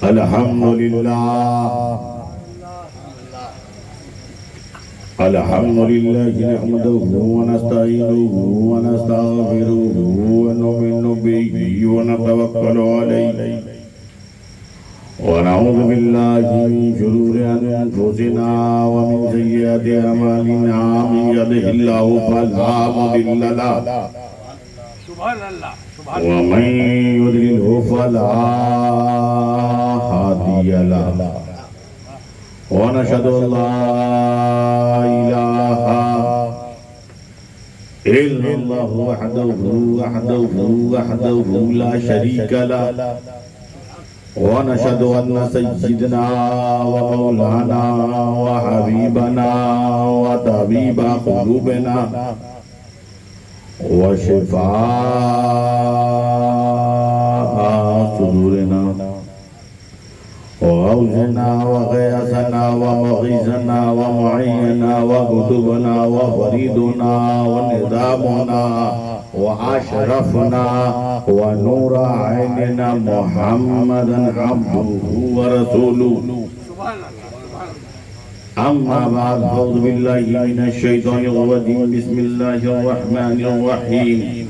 الحمدللہ الحمدللہ نحمده ونستعینه ونستغفره ونؤمن به ونتوکل علیہ ونعوذ باللہ من شرور انفسنا ومن سیئات اعمالنا من یهده اللہ فلا مضل له ومن يضلله فلا هادي له ونشهد ان لا اله الا الله وحده لا شريك له ونشهد ان سيدنا ومولانا وحبيبنا وطبيب قلوبنا وشفاء صدورنا وغوثنا وغياثنا ومغيثنا ومعيننا وكتبنا وفريدنا ونظامنا وأشرفنا ونور عيننا محمدا عبده ورسوله أما بعد أعوذ بالله من الشيطان الرجيم بسم الله الرحمن الرحيم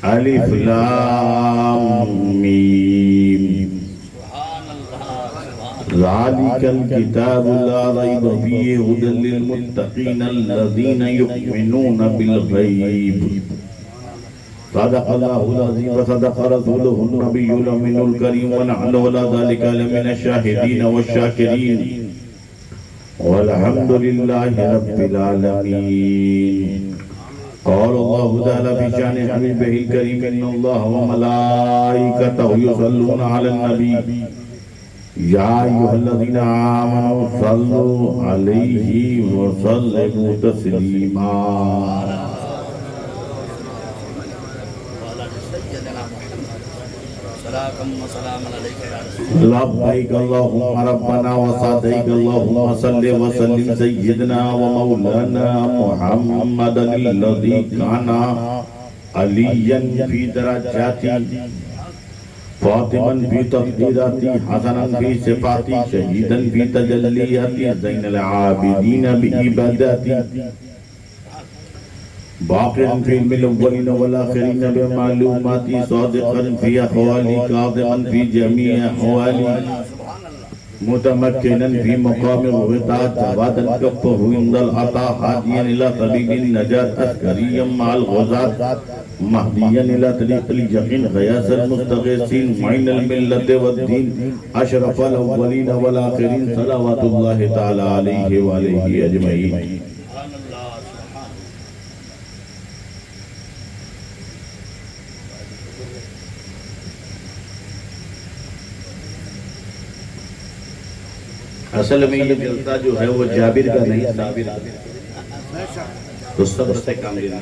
ألف لام ميم ذلك الكتاب لا ريب فيه هدى للمتقين الذين يؤمنون بالغيب صدق الله العظيم وصدق رسوله النبي الأمين الكريم ونحن على ذلك لمن الشاهدين والشاكرين والحمد لله رب العالمين قال الله تعالى في شأن حبيبه الكريم إن الله وملائكته يصلون على النبي يا أيها الذين آمنوا صلوا عليه وسلموا تسليما لبيك اللهم ربنا وسعديك اللهم صل وسلم سيدنا ومولانا محمد الذي كان عليا في درجاتي فاطما في تقديراتي حسنا في صفاتي شهيدا في تجلياتي زين العابدين بعباداتي باقرا في علم الأولين والآخرين بمعلوماتي صادقا في أحوالي كاظما في جميع أحوالي متمكنا في مقام الغطاء جوادا كفه عند العطاء هاديا إلى طريق النجاة عسكريا مع الغزاة مهديا إلى طريق اليقين غياث المستغيثين معين الملة والدين أشرف الأولين والآخرين صلوات الله تعالى عليه وعليه أجمعين اصل میں یہ جلسہ جو ہے وہ جابر کا نہیں صابر کا تو سب سے کام لینا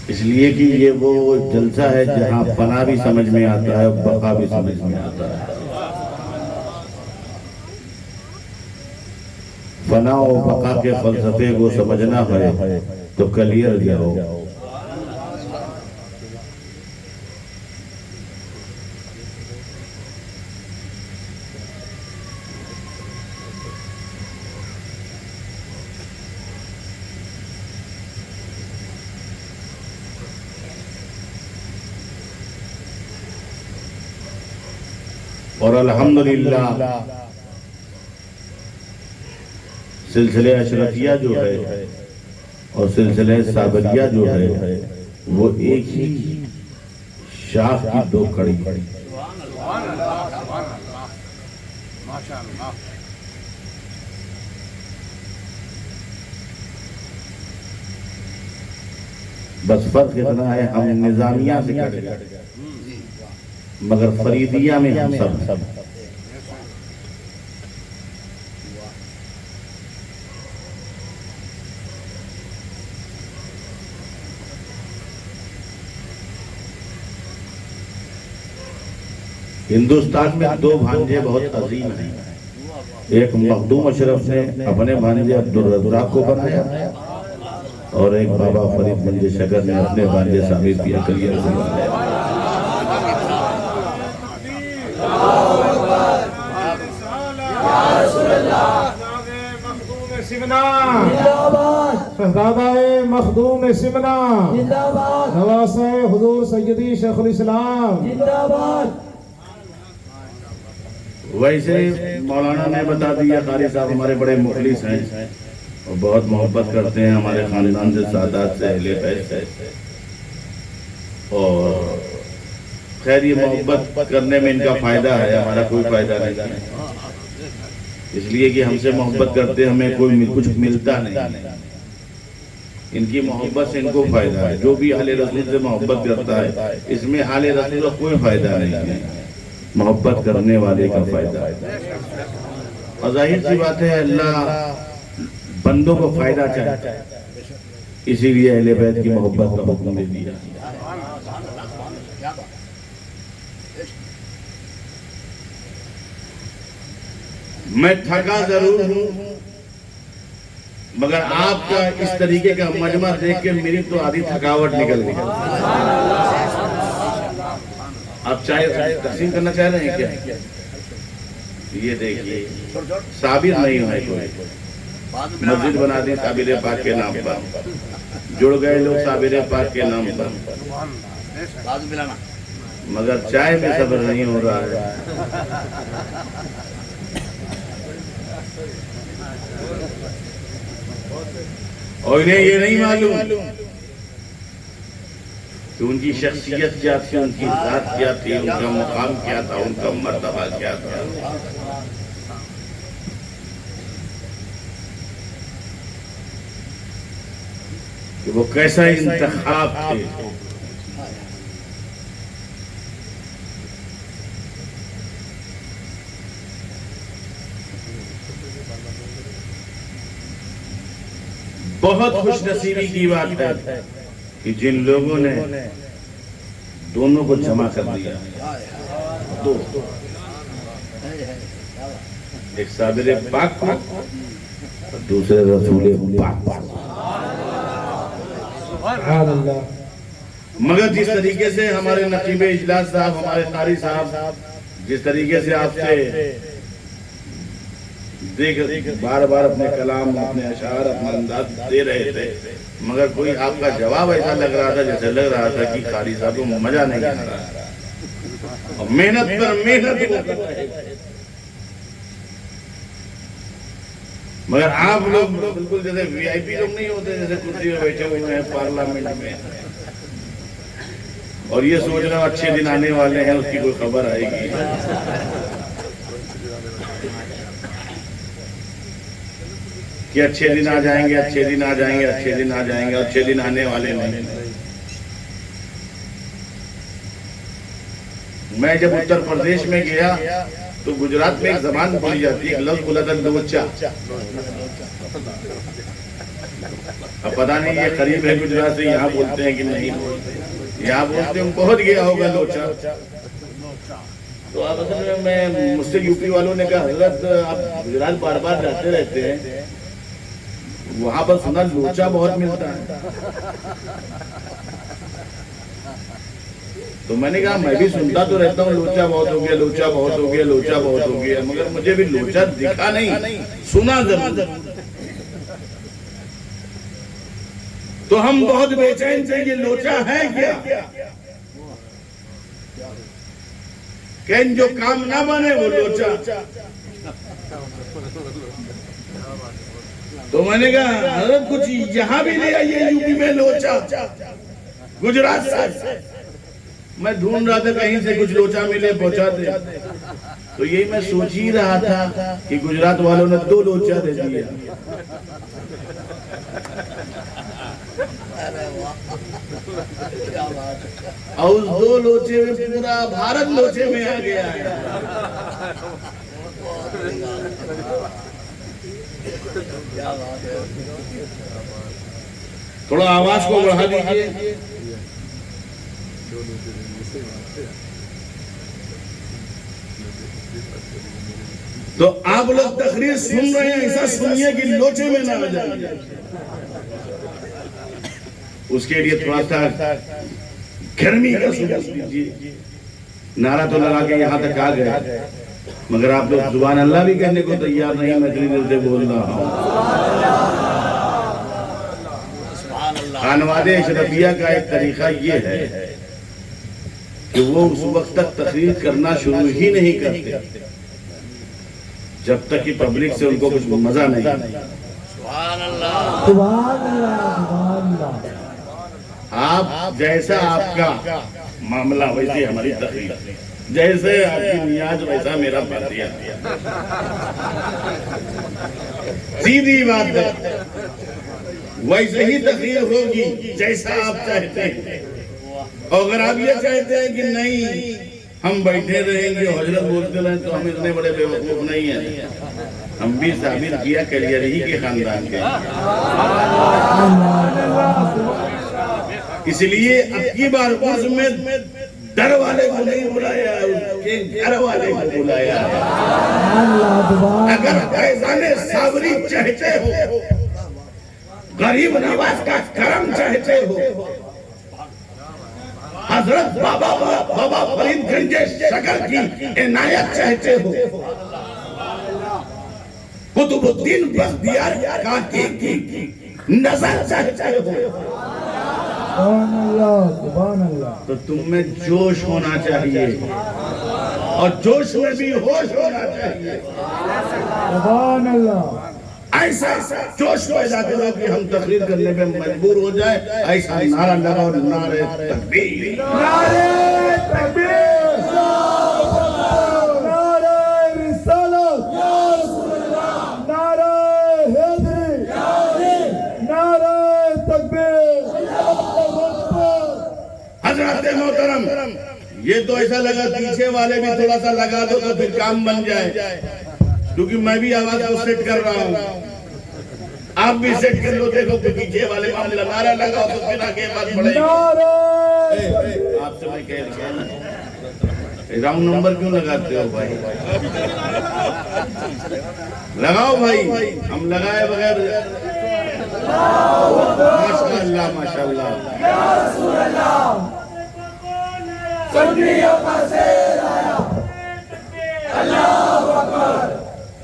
اس لیے کہ یہ وہ جلسہ ہے جہاں فنا بھی سمجھ میں آتا ہے بقا بھی سمجھ میں آتا ہے فنا و بقا کے فلسفے کو سمجھنا ہے تو کلیئر جاؤ اور الحمدللہ سلسلہ اشرفیہ جو ہے اور سلسلہ صابریہ جو ہے وہ ایک ہی شاخ کی دو کڑی بس فرق اتنا ہے ہم نظامیہ سے کٹ گئے مگر فریدیہ میں ہم سب ہندوستان میں دو بھانجے بہت عظیم ہیں ایک مخدوم اشرف نے اپنے بھانجے عبدالرزاق کو بنایا اور ایک بابا فرید منجے شکر نے اپنے بھانجے ثابت کیا کلیہ کو بنایا. شہزادہ مخدوم سمنا نواسہ حضور سیدی شیخ الاسلام. ویسے مولانا نے بتا دیا قاری صاحب ہمارے بڑے مخلص ہیں اور بہت محبت کرتے ہیں ہمارے خاندان سے، سادات سے، اہل بیت سے. اور خیر یہ محبت کرنے میں ان کا فائدہ ہے، ہمارا کوئی فائدہ نہیں ہے، اس لیے کہ ہم سے محبت کرتے ہمیں کوئی کچھ ملتا نہیں. ان کی محبت سے ان کو فائدہ ہے. جو بھی اہل رسول سے محبت کرتا ہے اس میں اہل رسول کا کوئی فائدہ نہیں ہے، محبت کرنے والے کا فائدہ ہے. اور ظاہر سی بات ہے اللہ بندوں کو فائدہ چاہتا ہے، اسی لیے اہل بیت کی محبت کا حکم دے دیا. میں تھکا ضرور ہوں مگر آپ کا اس طریقے کا مجمع دیکھ کے میری تو آدھی تھکاوٹ نکل گئی. آپ چائے تقسیم کرنا چاہ رہے ہیں کیا؟ یہ دیکھیے ثابت نہیں ہوئے کوئی. مسجد بنا دی صابر پاک کے نام پر، جڑ گئے لوگ صابر پاک کے نام پر، مگر چائے میں صبر نہیں ہو رہا ہے. اور انہیں یہ نہیں معلوم کہ ان کی شخصیت کیا تھی، ان کی ذات کیا تھی، ان کا مقام کیا تھا، ان کا مرتبہ کیا تھا. کہ وہ کیسا انتخاب تھے. بہت خوش نصیبی کی بات ہے کہ جن لوگوں نے دونوں کو جمع کر دیا. دو، ایک صابر پاک کو اور دوسرے رسول پاک. مگر جس طریقے سے ہمارے نقیب اجلاس صاحب، ہمارے قاری صاحب جس طریقے سے آپ سے دیکھ بار بار اپنے کلام، اپنے اشعار، اپنا انداز دے رہے تھے، مگر کوئی آپ کا جواب ایسا لگ رہا تھا جیسے لگ رہا تھا کہ قاری صاحب کو مزہ نہیں آ رہا اور محنت پر محنت کر رہے تھے. مگر آپ لوگ بالکل جیسے وی آئی پی لوگ نہیں ہوتے، جیسے کرسی میں بیٹھے ہوئے ہیں پارلیمنٹ میں اور یہ سوچ رہا اچھے دن آنے والے ہیں، اس کی کوئی خبر آئے گی. کہ اچھے دن آ جائیں گے، اچھے دن آ جائیں گے، اچھے دن آ جائیں گے، اچھے دن آنے والے نہیں. میں جب اتر پردیش میں گیا تو گجرات میں ایک زبان بولی جاتی ہے، ایک لفظ بولا تھا لوچا. اب پتہ نہیں یہ قریب ہے گجرات سے، یہاں بولتے ہیں کہ نہیں، یہاں بولتے ہیں بہت گیا ہوگا لوچا. تو آپ اصل میں مجھ سے یو پی والوں نے کہا حضرت آپ گجرات بار بار جاتے رہتے ہیں، وہاں پر سنا لوچا بہت ملتا ہے. تو میں نے کہا میں بھی سنتا تو رہتا ہوں لوچا بہت ہو گیا، لوچا بہت ہو گیا، لوچا بہت ہو گیا، مگر مجھے بھی لوچا دکھا نہیں، سنا ضرور. تو ہم بہت بے چین سے یہ لوچا ہے کیا کہ جو کام نہ بنے وہ لوچا. تو میں نے کہا حضرت کچھ یہاں بھی لے آئیے یو پی میں لوچا گجرات سے. میں ڈھونڈ رہا تھا کہیں سے کچھ لوچا ملے پہنچا دے. تو یہی میں سوچ ہی رہا تھا کہ گجرات والوں نے 2 لوچا دے دیا. اور اس 2 لوچے میں پورا بھارت لوچے میں آ گیا ہے. تھوڑا آواز کو بڑھا دیجیے. تو آپ لوگ تقریر سن رہے ہیں، ایسا سنیے کہ لوچے میں نہ آ جائیں. اس کے لیے تھوڑا سا گرمی کا سبب دیجیے. نعرہ تو لگا کے یہاں تک آ گئے، مگر آپ لوگ سبحان اللہ بھی کہنے کو تیار نہیں. میں اتنی دل سے بول رہا ہوں. خانواد اشرفیہ کا ایک طریقہ یہ ہے کہ وہ اس وقت تک تقریر کرنا شروع ہی نہیں کرتے جب تک کہ پبلک سے ان کو کچھ مزہ نہیں. سبحان اللہ. سبحان اللہ. سبحان اللہ. آپ جیسا آپ کا معاملہ ویسی ہماری تقریر، جیسے آپ کی نیاز ویسا میرا فاتحہ. سیدھی بات ہے، ویسے ہی تقریر ہوگی جیسا آپ چاہتے ہیں. اگر آپ یہ چاہتے ہیں کہ نہیں ہم بیٹھے رہیں گے حضرت بولتے رہیں تو ہم اتنے بڑے بے وقوف نہیں ہیں. ہم بھی ثابت کیا کلیری کے خاندان کے. اس لیے اب کی بار اس میں در والے کو نہیں بلایا، اس کے گھر والے کو بلایا. اگر فیضان صابری چاہتے ہو، غریب نواز کا کرم چاہتے ہو، حضرت بابا فرید گنج شکر کی عنایت چاہتے ہو، قطب الدین بختیار کاکی کی نظر چاہتے ہو، سبحان اللہ. سبحان اللہ. تو تم میں جوش ہونا چاہیے اور جوش میں بھی ہوش ہونا چاہیے. سبحان اللہ. ایسا جوش پیدا کرو کہ ہم تقریر کرنے پہ مجبور ہو جائے. ایسا نعرہ لگاؤ، نعرہ تکبیر، نعرہ تکبیر، نعرہ رسالت، نعرہ حیدری، نعرہ تکبیر. حضرت محترم، یہ تو ایسا لگا پیچھے والے بھی تھوڑا سا لگا دو تو پھر کام بن جائے، کیونکہ میں بھی آواز کو سیٹ کر رہا ہوں. آپ بھی سیٹ کر لو، دیکھو کہ پیچھے والے معاملہ نعرہ لگاؤ تو پھر آگے بات بڑھے گی. آپ سے میں کہہ رہا ہوں، راؤنڈ نمبر کیوں لگاتے ہو بھائی؟ لگاؤ بھائی، ہم لگائے بغیر. ماشاءاللہ ماشاءاللہ.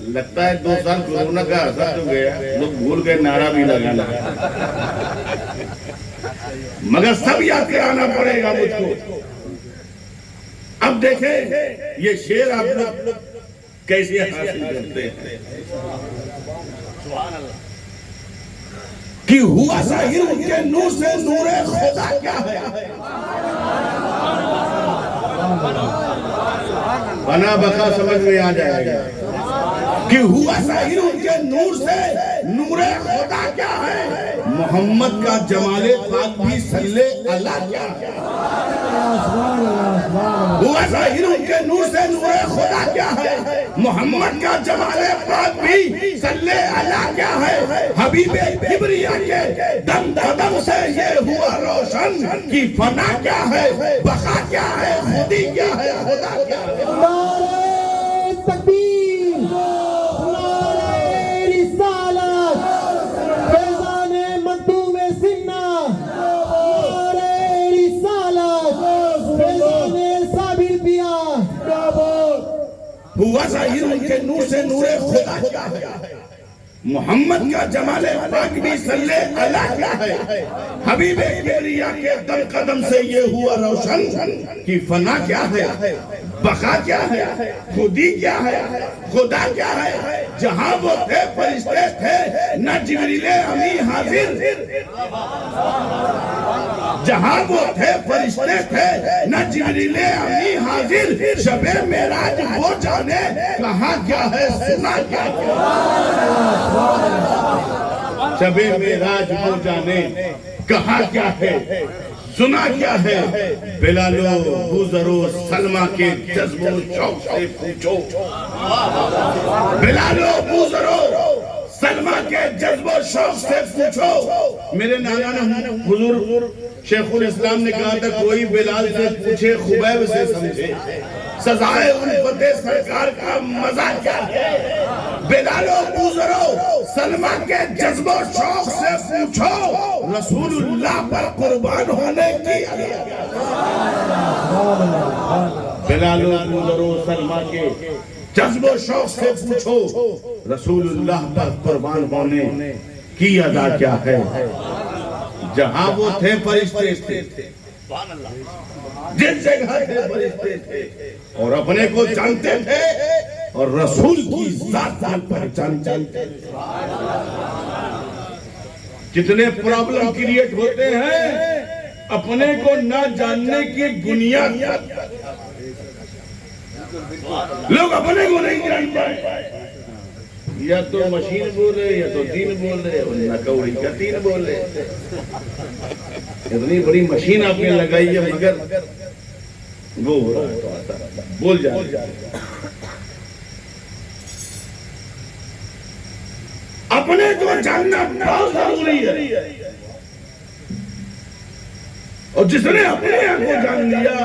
لگتا ہے 2 سال کورونا کا اثر تو گیا، لوگ بھول گئے نعرہ بھی لگانا. مگر سب یاد کرانا پڑے گا مجھ کو. اب دیکھیں یہ شعر آپ لوگ کیسے حاصل کرتے ہیں. کہ ہوا ظاہر ان کے نور سے نور خدا کیا ہے. بنا بقا سمجھ میں آ جائے گا کہ ہوا ظاہر ان کے نور سے نور خدا کیا ہے. محمد کا جمال پاک بھی صلی اللہ کیا ہے. ہوا ظاہر ان کے نور سے نور خدا کیا ہے. محمد کا جمال پاک بھی صلی اللہ کیا ہے. حبیب کبریا کے دم دم سے یہ ہوا روشن کی فنا کیا ہے، بقا کیا ہے، خودی کیا ہے، خدا کیا ہے. نعرہ تکبیر، نعرہ رسالت، فیضان مندوب سنہ، نعرہ رسالت، فیضان صابر پیا. ہوا ظاہر ان کے نور سے نور خدا کیا ہے. محمد کا جمال پاک بھی صلی اللہ کیا ہے. حبیب کبریا کے دم قدم سے یہ ہوا روشن کی فنا کیا ہے، بقا کیا ہے، خودی کیا ہے، خدا کیا ہے. جہاں وہ تھے فرشتے تھے نہ جبریل امی حاضر. جہاں وہ تھے فرشتے تھے نہ جبریل امی حاضر. شب معراج وہ جانے کہاں کیا ہے، سنا کیا ہے. شب معراج وہ جانے کہاں کیا ہے، سنا کیا ہے. بلالو بوذرو سلمہ کے جذب و شوق سے پوچھو. بلالو بوذرو سلمہ کے جذب و شوق سے پوچھو. میرے نانا نے حضور شیخ الاسلام نے کہا تھا کوئی بلال سے پوچھے خبیب سے سمجھے. سزائے الفت سرکار کا مزہ کیا ہے؟ بلال و بوذرو سلمہ کے جذب و شوق سے پوچھو رسول اللہ پر قربان ہونے کی بلال و بوذرو سلمہ کے جذب و شوق سے پوچھو رسول اللہ پر قربان ہونے کی ادا کیا ہے؟ جہاں وہ تھے فرشتے تھے، جس جگہ تھے فرشتے تھے، اور اپنے کو جانتے تھے اور رسول کی ذات پہچانتے تھے۔ کتنے پرابلم کریٹ ہوتے ہیں اپنے کو نہ جاننے کی بنیاد، لوگ اپنے کو نہیں جانتے، یا تو مشین بولے یا تو دین بولے، نہ کوڑی کا دین بولے۔ اتنی بڑی مشین آپ نے لگائی ہے مگر وہ بول جائے۔ اپنے کو جاننا بہت ضروری ہے، اور جس نے اپنے آپ کو جان لیا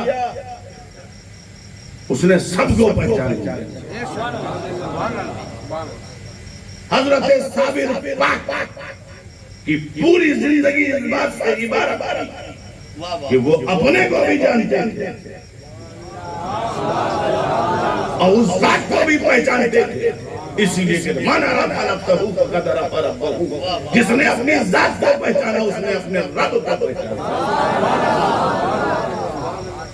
اس نے سب کو پہچان لیا۔ حضرت ثابت پاک کی پوری زندگی اس بات سے عبارت کہ وہ اپنے کو بھی جانتے تھے اور اس ذات کو بھی پہچانتے تھے، اسی لیے کہ من عرف نفسہ فقد عرف ربہ، جس نے اپنی ذات کو پہچانا اس نے اپنے رب کو پہچانا۔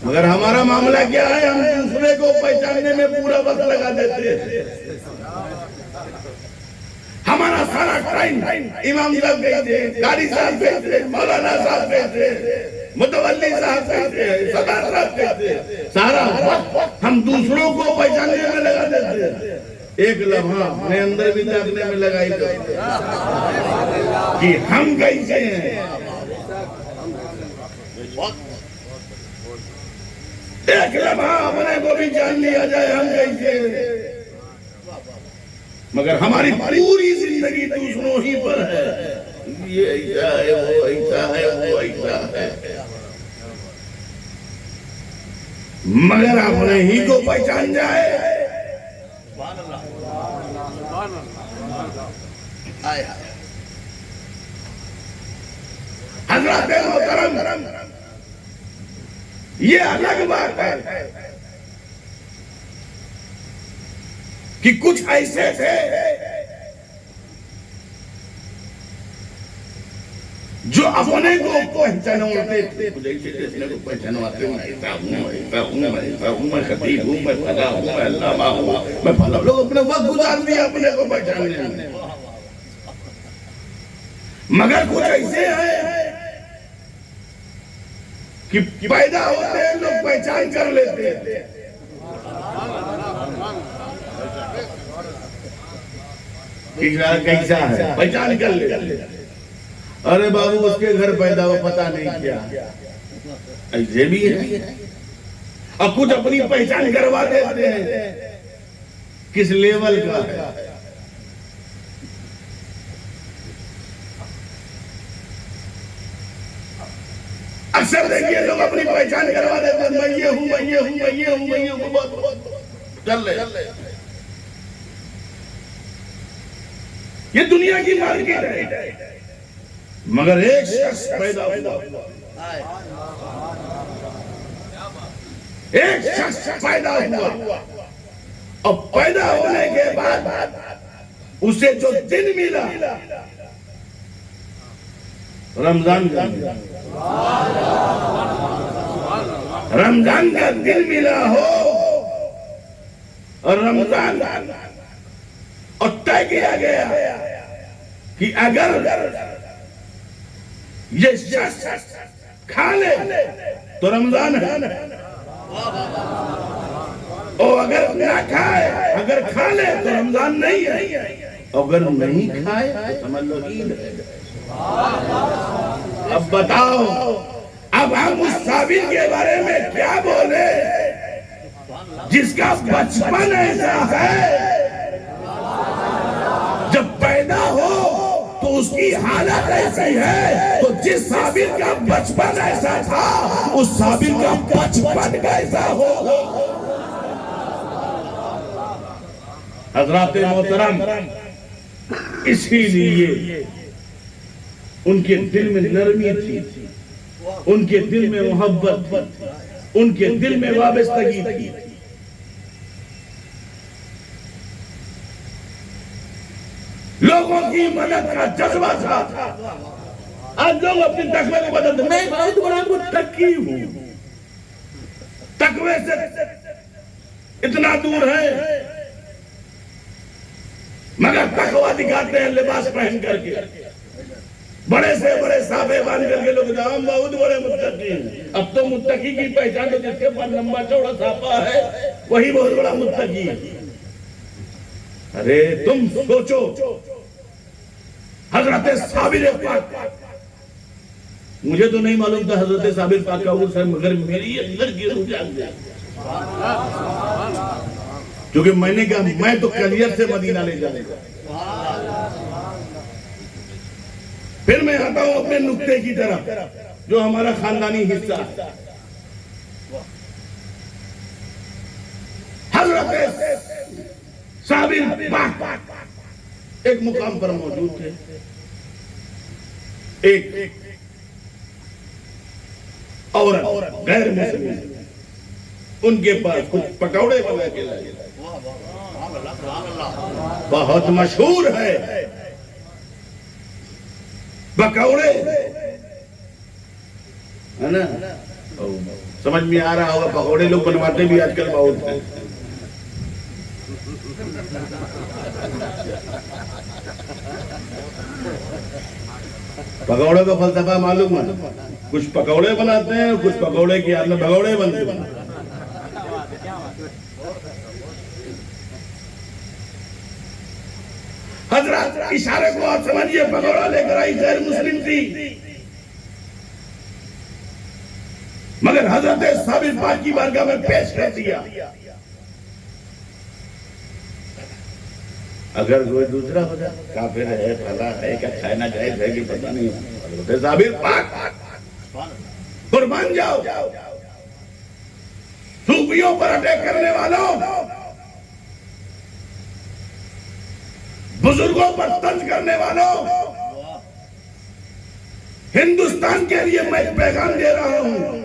مگر ہمارا معاملہ کیا ہے؟ ہم دوسرے کو پہچاننے میں پورا وقت لگا دیتے ہیں۔ ہمارا سارا ٹائم امام صاحب گئے تھے، قاری صاحب گئے تھے، مولانا صاحب گئے تھے، متولی صاحب گئے تھے، صدر صاحب گئے تھے، سارا وقت ہم دوسروں کو پہچاننے میں لگا دیتے ہیں۔ ایک لمحہ اپنے اندر بھی جاگنے میں لگائی دیتے کہ ہم کیسے ہیں۔ ایک لمحہ اپنے کو بھی جان لیا جائے ہم کیسے ہیں، مگر ہماری پوری زندگی دوسروں ہی پر ہے، یہ ایسا ہے، وہ ایسا ہے، وہ ایسا ہے، مگر اپنے ہی کو پہچان جائے۔ حضرات محترم، یہ الگ بات ہے کہ کچھ ایسے تھے جو اپنے کو پہچانواتے تھے، میں خطیب ہوں، میں فلاں ہوں، میں علامہ ہوں، میں فلاں، لوگ اپنے وقت گزار دیا اپنے کو پہچاننے میں۔ مگر کچھ ایسے ہیں کہ پیدا ہوتے ہیں لوگ پہچان کر لیتے ہیں۔ کیسا ہے پہچان کر لیتے، ارے بابو اس کے گھر پیدا ہو پتہ نہیں کیا، ایسے بھی ہے۔ اور کچھ اپنی پہچان کروا دیتے ہیں کس لیول کا ہے۔ اکثر دیکھیے لوگ اپنی پہچان کروا دیتے ہیں، میں یہ ہوں، میں یہ ہوں، میں یہ ہوں، میں یہ ہوں، بہت چل لے۔ یہ دنیا کی مارکیٹ ہے، مگر ایک شخص پیدا ہوا، ایک شخص پیدا ہوا، اور پیدا ہونے کے بعد اسے جو دن ملا رمضان کا دن ملا ہو، اور رمضان اور طے کیا گیا کہ اگر یہ شخص کھا لے تو رمضان ہے، اور اگر نہ کھائے، اگر کھا لے تو رمضان نہیں ہے، اگر نہیں کھائے تو سمجھ لو عید ہے۔ اب بتاؤ، اب ہم اس ثابت کے بارے میں کیا بولے جس کا بچپن ایسا ہے، جب پیدا ہو تو اس کی حالت ایسی ہے، تو جس ثابت کا بچپن ایسا تھا اس ثابت کا بچپن کیسا ہوگا؟ حضرات محترم، اسی لیے ان کے دل میں نرمی تھی، ان کے دل میں محبت تھی، ان کے دل میں وابستگی تھی. لوگوں کی مدد کا جذبہ تھا. آج لوگ اپنی تقوی کو بدلتے ہیں. میں بہت بڑا متقی ہوں، تقوی سے اتنا دور ہے، مگر تقوی دکھاتے ہیں لباس پہن کر کے، بڑے سے بڑے صحابے باندھ کر کے لوگ ہم بہت بڑے متقی ہیں. اب تو متقی کی پہچان تو جس کے پاس لمبا چوڑا صحابہ ہے وہی بہت بڑا متقی ہے. ارے تم سوچو، حضرت صابر پاک، مجھے تو نہیں معلوم تھا حضرت صابر پاک کا عرص ہے، مگر میری اندر کی روح جاگ گئی، کیونکہ میں نے کہا میں تو کلیئر سے مدینہ لے جانے گا. پھر میں آتا ہوں اپنے نقطے کی طرف جو ہمارا خاندانی حصہ ہے. حضرت صابر پاک ایک مقام پر موجود تھے. ایک عورت غیر مسلم ان کے پاس کچھ پکوڑے بنا کے لائے، بہت مشہور ہے پکوڑے، ہے نا؟ سمجھ میں آ رہا ہوگا، پکوڑے لوگ بنواتے بھی آج کل بہت ہیں. پکوڑے کا فلسفہ معلوم ہے، کچھ پکوڑے بناتے ہیں، کچھ پکوڑے کے اندر بھگوڑے بنتے ہیں. حضرت اشارے کو آپ سمجھئے، پکوڑا لے کر آئی، غیر مسلم تھی، مگر حضرت صابر پاک کی بارگاہ میں پیش کر دیا. اگر کوئی دوسرا ہو جائے کافر ہے، پھلا ہے، کیا کھانا جائز ہے کہ پتہ نہیں. حضرت صابر پاک قربان جاؤ، صوفیوں پر اٹیک کرنے والوں، بزرگوں پر طنز کرنے والوں، ہندوستان کے لیے میں پیغام دے رہا ہوں.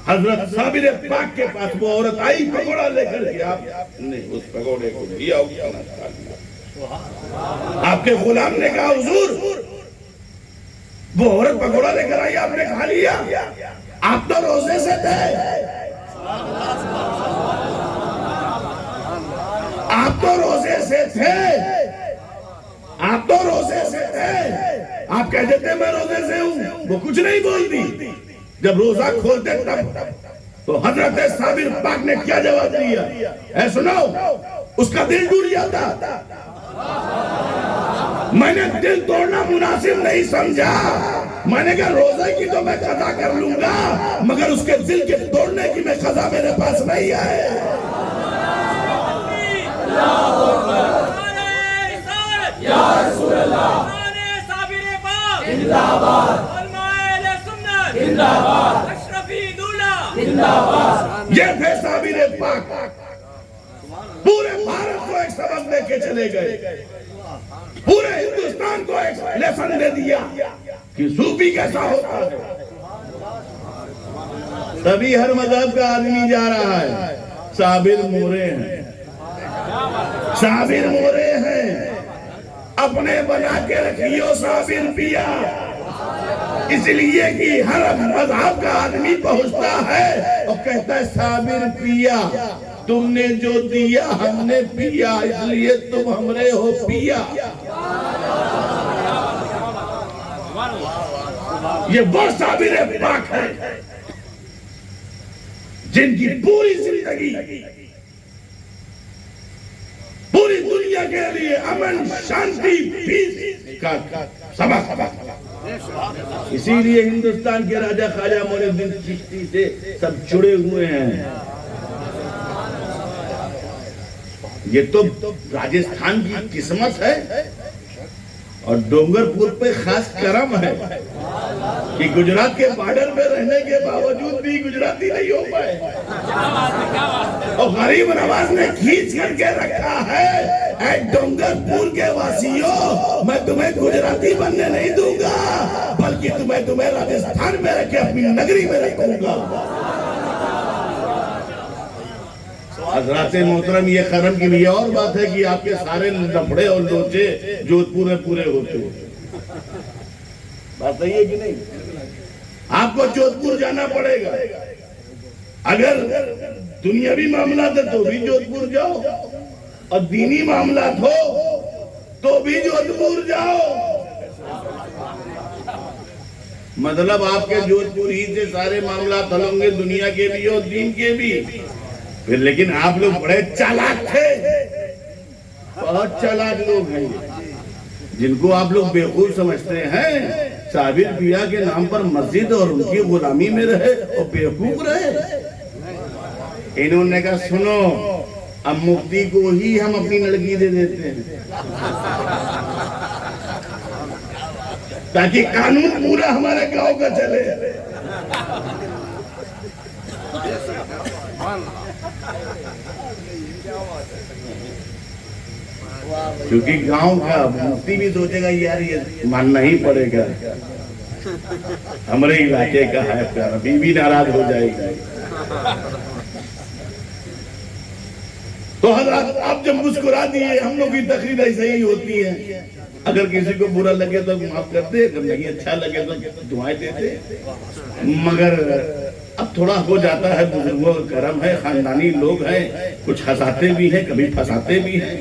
حضرت صابر پاک کے پاس وہ عورت آئی پکوڑا لے کر کے، آپ نے اس پکوڑے کو لیا، آپ کے غلام نے کہا حضور وہ عورت پکوڑا لے کر آئی، آپ نے کھا لیا، آپ تو روزے سے تھے، آپ تو روزے سے تھے، آپ تو روزے سے تھے. آپ کہتے تھے میں روزے سے ہوں، وہ کچھ نہیں بولتی. جب روزہ کھولتے تب تو حضرت صابر پاک نے کیا جواب دیا؟ اے سنو، اس کا دل ٹوٹ جاتا. میں نے دل توڑنا مناسب نہیں سمجھا، میں نے کہا روزے کی تو میں قضا کر لوں گا، مگر اس کے دل کے توڑنے کی میں قضا میرے پاس نہیں ہے. یا رسول اللہ، زندہ باد، زندہ باد، اشرفی دولہ، زندہ باد. یہ تھے صابر پاک، پورے بھارت کو ایک سبق دے کے چلے گئے، پورے ہندوستان کو ایک لیسن دے دیا کہ صوفی کیسا ہوتا ہے. تبھی ہر مذہب کا آدمی جا رہا ہے. صابر مورے ہیں، صابر مورے ہیں، اپنے بنا کے رکھیو صابر پیا. اس لیے کہ ہر مذہب کا آدمی پہنچتا ہے اور کہتا ہے صابر پیا، تم نے جو دیا ہم نے پیا، اس لیے تم ہمرے ہو پیا. یہ وہ صابر پاک ہے جن کی پوری زندگی پوری دنیا کے لیے امن، شانتی، پیس کا سبق. اسی لیے ہندوستان کے راجہ خواجہ معین الدین چشتی سے سب جڑے ہوئے ہیں. یہ تو راجستھان کی قسمت ہے اور ڈونگر پور پہ خاص کرم ہے. کہ گجرات کے بارڈر میں رہنے کے باوجود بھی گجراتی نہیں ہو پائے، اور غریب نواز نے کھینچ کر کے رکھا ہے، اے ڈونگر پور کے واسیوں، میں تمہیں گجراتی بننے نہیں دوں گا، بلکہ تمہیں راجستھان میں رکھ کے اپنی نگری میں رکھوں گا۔ حضرات محترم، یہ خرم کی بھی اور بات ہے کہ آپ کے سارے لفڑے اور لوچے جودھپور میں پورے ہوتے ہیں، بات صحیح ہے کہ نہیں؟ آپ کو جودھپور جانا پڑے گا، اگر دنیاوی معاملات ہے تو بھی جودھپور جاؤ، اور دینی معاملات ہو تو بھی جودھپور جاؤ۔ مطلب آپ کے جودھپور ہی سے سارے معاملات حل ہوں گے، دنیا کے بھی اور دین کے بھی۔ پھر لیکن آپ لوگ بڑے چالاک تھے، بہت چالاک لوگ ہیں، جن کو آپ لوگ بیوقوف سمجھتے ہیں، صابر پیا کے نام پر مسجد اور ان کی غلامی میں رہے اور بیوقوف رہے۔ انہوں نے کہا سنو، اب مفتی کو ہی ہم اپنی لڑکی دے دیتے ہیں تاکہ قانون پورا ہمارے گاؤں کا چلے۔ کیونکہ گاؤں کا مفتی بھی سوچے گا یار یہ ماننا ہی پڑے گا، ہمارے علاقے کا ہے پیارا، بیوی ناراض ہو جائے گی۔ تو حضرات آپ جب مسکرا دیے، ہم لوگ کی تقریر ایسے ہی ہوتی ہے، اگر کسی کو برا لگے تو معاف کرتے، اگر نہیں اچھا لگے تو دعائیں دیتے، مگر اب تھوڑا ہو جاتا ہے، بزرگوں کا کرم ہے، خاندانی لوگ ہیں، کچھ ہنساتے بھی ہیں، کبھی پھنساتے بھی ہیں۔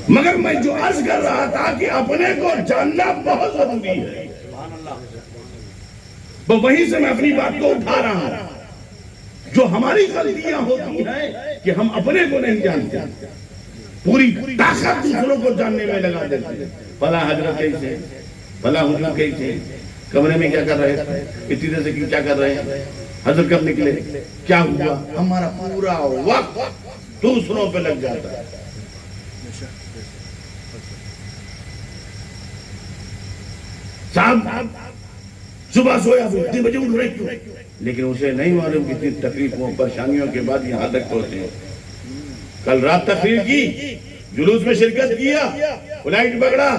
مگر میں جو عرض کر رہا تھا کہ اپنے کو جاننا بہت ضروری ہے، تو وہیں سے میں اپنی بات کو اٹھا رہا ہوں۔ جو ہماری غلطیاں ہوتی ہیں کہ ہم اپنے کو نہیں جانتے، پوری طاقت دوسروں کو جاننے میں لگا دیتے ہیں۔ فلاں حضرت کیسے، فلاں حضرت کیسے، کمرے میں کیا کر رہے تھے، اتنی دیر سے کیا کر رہے ہیں، حضرت کب نکلے، کیا ہوا، ہمارا پورا وقت دوسروں پہ لگ جاتا ہے۔ صاحب صبح سویا تو اتنی بجے اٹھ رہے کیوں، لیکن اسے نہیں معلوم کتنی تکلیفوں پریشانیوں کے بعد یہاں تک پہنچے ہیں۔ کل رات تقریر کی، جلوس میں شرکت کیا، فلائٹ پکڑا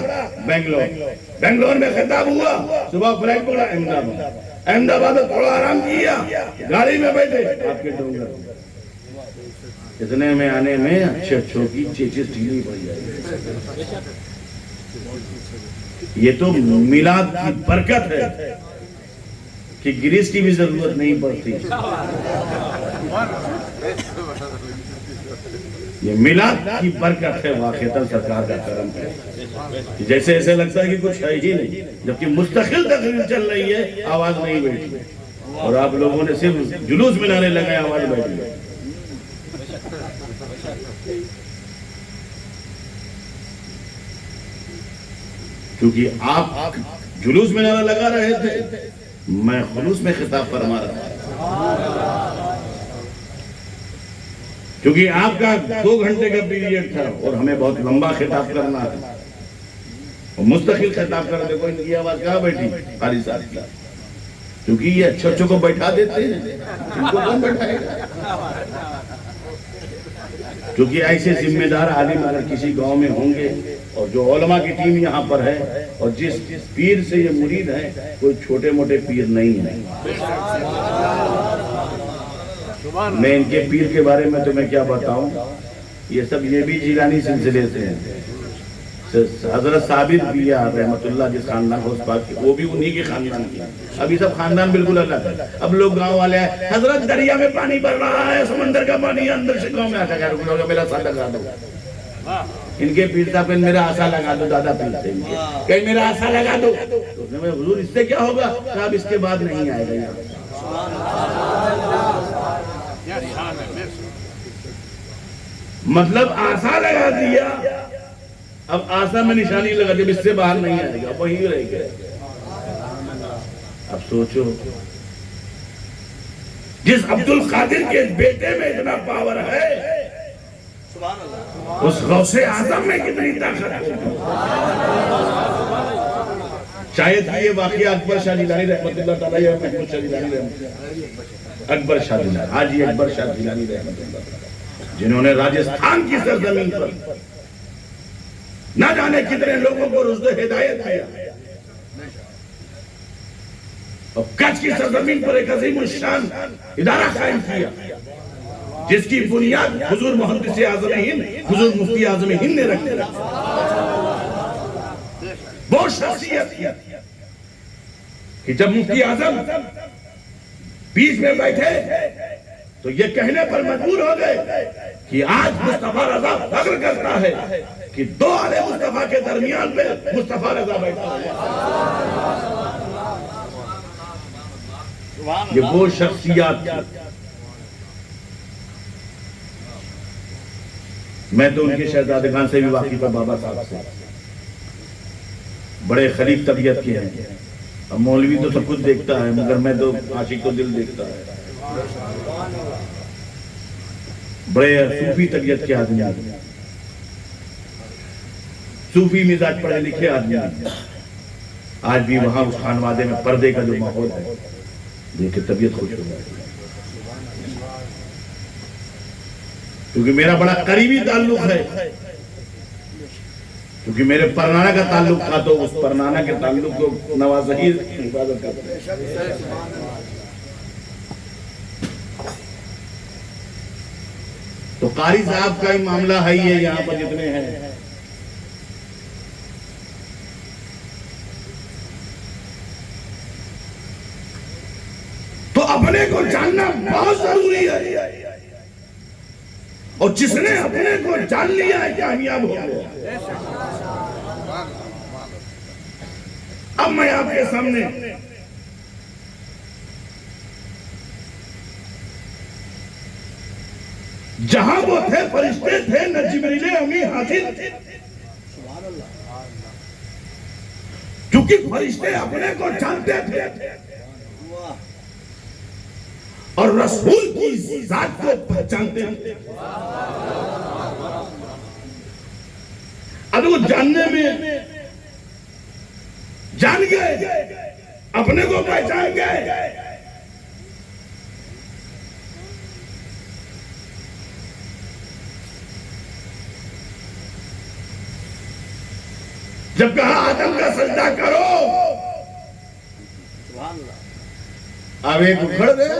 بنگلور میں خطاب ہوا، صبح فلائٹ پکڑا احمد آباد میں تھوڑا آرام کیا، گاڑی میں بیٹھے آپ کے ڈونگر اتنے میں آنے میں اچھوں کی چیچز ٹھیلی پڑ جائے۔ یہ تو میلاد کی برکت ہے کہ گریس کی بھی ضرورت نہیں پڑتی، یہ میلاد کی برکت ہے، واقعتاً سرکار کا کرم ہے۔ جیسے ایسے لگتا ہے کہ کچھ ہے ہی نہیں، جبکہ مستقل تقریر چل رہی ہے، آواز نہیں بیٹھی، اور آپ لوگوں نے صرف جلوس منانے لگے، آواز بیٹھی ہے۔ کیونکہ آپ جلوس میں نعرہ لگا رہے تھے، میں خلوص میں خطاب فرما رہا تھا، کیونکہ آپ کا 2 گھنٹے کا پیریڈ تھا اور ہمیں بہت لمبا خطاب کرنا تھا، اور مستقل خطاب کرنا تھا۔ ان کی آواز کہاں بیٹھی، قاری صاحب کی، کیونکہ یہ اچھوں کو بیٹھا دیتے ہیں، ان کو کون بیٹھائے گا؟ کیونکہ ایسے ذمہ دار عالم اگر کسی گاؤں میں ہوں گے، اور جو علماء کی ٹیم یہاں پر ہے، اور جس پیر سے یہ مرید ہیں، کوئی چھوٹے موٹے پیر نہیں ہیں۔ میں ان کے پیر کے بارے میں تمہیں کیا بتاؤں، یہ سب یہ بھی جیلانی سلسلے سے ہیں۔ حضرت ثابت پیا رحمت اللہ جس خاندان کو اس بات کی، وہ بھی انہی کے خاندان کی، اب یہ سب خاندان بالکل الگ ہے۔ اب لوگ گاؤں والے ہیں، حضرت دریا میں پانی بڑھ رہا ہے، سمندر کا پانی اندر سے گاؤں میں آتا ہے، میرا ساتھ لگا دو۔ ان کے پیر صاحب کہیں میرا آسا لگا دو، دادا پیر سے کہیں میرا آسا لگا دو، حضور اس سے کیا ہوگا، صاحب اس کے بعد نہیں آئے گا یہاں۔ مطلب آسا لگا دیا، اب آسا میں نشانی لگا دی، اس سے باہر نہیں آئے گا، وہی رہ گئے۔ اب سوچو، جس عبد القادر کے بیٹے میں اتنا پاور ہے، اس غوث اعظم میں کتنی طاقت ہے۔ شاید یہ واقعہ اکبر شاہ جیلانی رحمت اللہ تعالیٰ یا محمود شاہ جیلانی رحمت اللہ، اکبر شاہ جیلانی، حاجی اکبر شاہ جیلانی رحمت اللہ تعالیٰ، جنہوں نے راجستھان کی سرزمین پر نہ جانے کتنے لوگوں کو رشد و ہدایت کیا، اور کچھ کی سرزمین پر ایک عظیم الشان ادارہ قائم کیا، جس کی بنیاد حضور محدث اعظم ہند، حضور مفتی اعظم ہند نے رکھی۔ وہ شخصیت کہ جب مفتی اعظم بیچ میں بیٹھے تو یہ کہنے پر مجبور ہو گئے کہ آج مصطفیٰ رضا فخر کرتا ہے کہ دو آلِ مصطفیٰ کے درمیان میں مصطفیٰ رضا بیٹھا ہے۔ یہ وہ شخصیات، میں تو ان کے شہزادے خان سے بھی واقف ہوں، بابا صاحب سے بڑے خلیق طبیعت کے ہیں۔ اب مولوی تو سب کچھ دیکھتا ہے، مگر میں تو عاشق کو دل دیکھتا ہے۔ بڑے صوفی طبیعت کے آدمی، صوفی مزاج پڑھے لکھے آدمی، آج بھی وہاں اس خانوادے میں پردے کا جو ماحول ہے دیکھ کے طبیعت خوش ہو جاتی ہے۔ کیونکہ میرا بڑا قریبی تعلق ہے، کیونکہ میرے پرنانہ کا تعلق تھا، تو اس پرنانہ کے تعلق کو نواز ظہیر حفاظت کرتے ہیں۔ تو قاری صاحب کا ہی معاملہ ہے یہ، یہاں پر جتنے ہیں تو اپنے کو جاننا بہت ضروری ہے، اور جس نے اپنے کو جان لیا ہے کامیاب ہو گیا۔ اب میں آپ کے سامنے جہاں وہ تھے فرشتے تھے، نہ جبریل امی حاضر تھے، کیونکہ فرشتے اپنے کو جانتے تھے اور رسول کی ذات کو پہچانتے تھے۔ اب وہ جاننے میں جان گئے، اپنے کو پہچان گئے، جب کہا آدم کا سجدہ کرو، اب ایک اکھڑ گیا،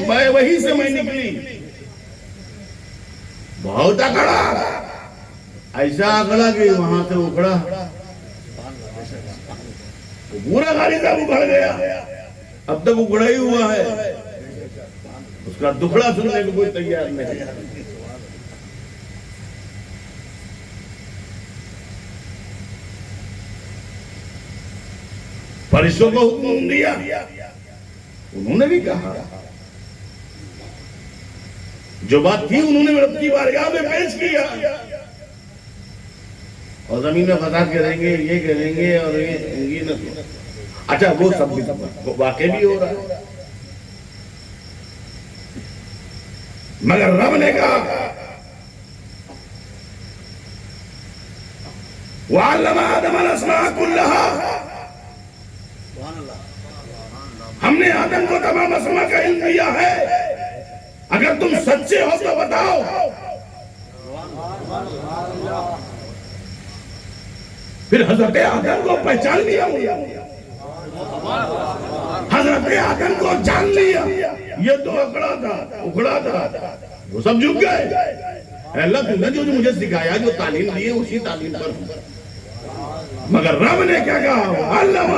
میں وہیں سے میں نکلی، بہت اکڑا، ایسا اکڑا کہ وہاں سے اکڑا، پورا غالب صاحب اکھڑ گیا، اب تک اکڑا ہی ہوا ہے، اس کا دکھڑا سننے کو کوئی تیار نہیں ہے۔ فرشتوں کو حکم دیا، انہوں نے بھی کہا، جو بات تھی انہوں نے رب کی بارگاہ میں پیش کیا، اور زمین میں فساد کریں گے، یہ کریں گے، اور یہ نہ، اچھا وہ سب بھی واقع بھی ہو رہا ہے، مگر رب نے کہا وَعَلَّمَ آدَمَ الْأَسْمَاءَ كُلَّهَا، ہم نے آدم کو تمام اسماء کا علم دیا ہے، اگر تم سچے ہو تو بتاؤ۔ پھر حضرت آدم کو پہچان لیا، حضرت آدم کو جان لیا، یہ تو اکڑا تھا، وہ سب جھک گئے۔ اللہ تم نے جو مجھے سکھایا، جو تعلیم دی ہے، اسی تعلیم پر ہوں، مگر رب نے کیا کہا، علم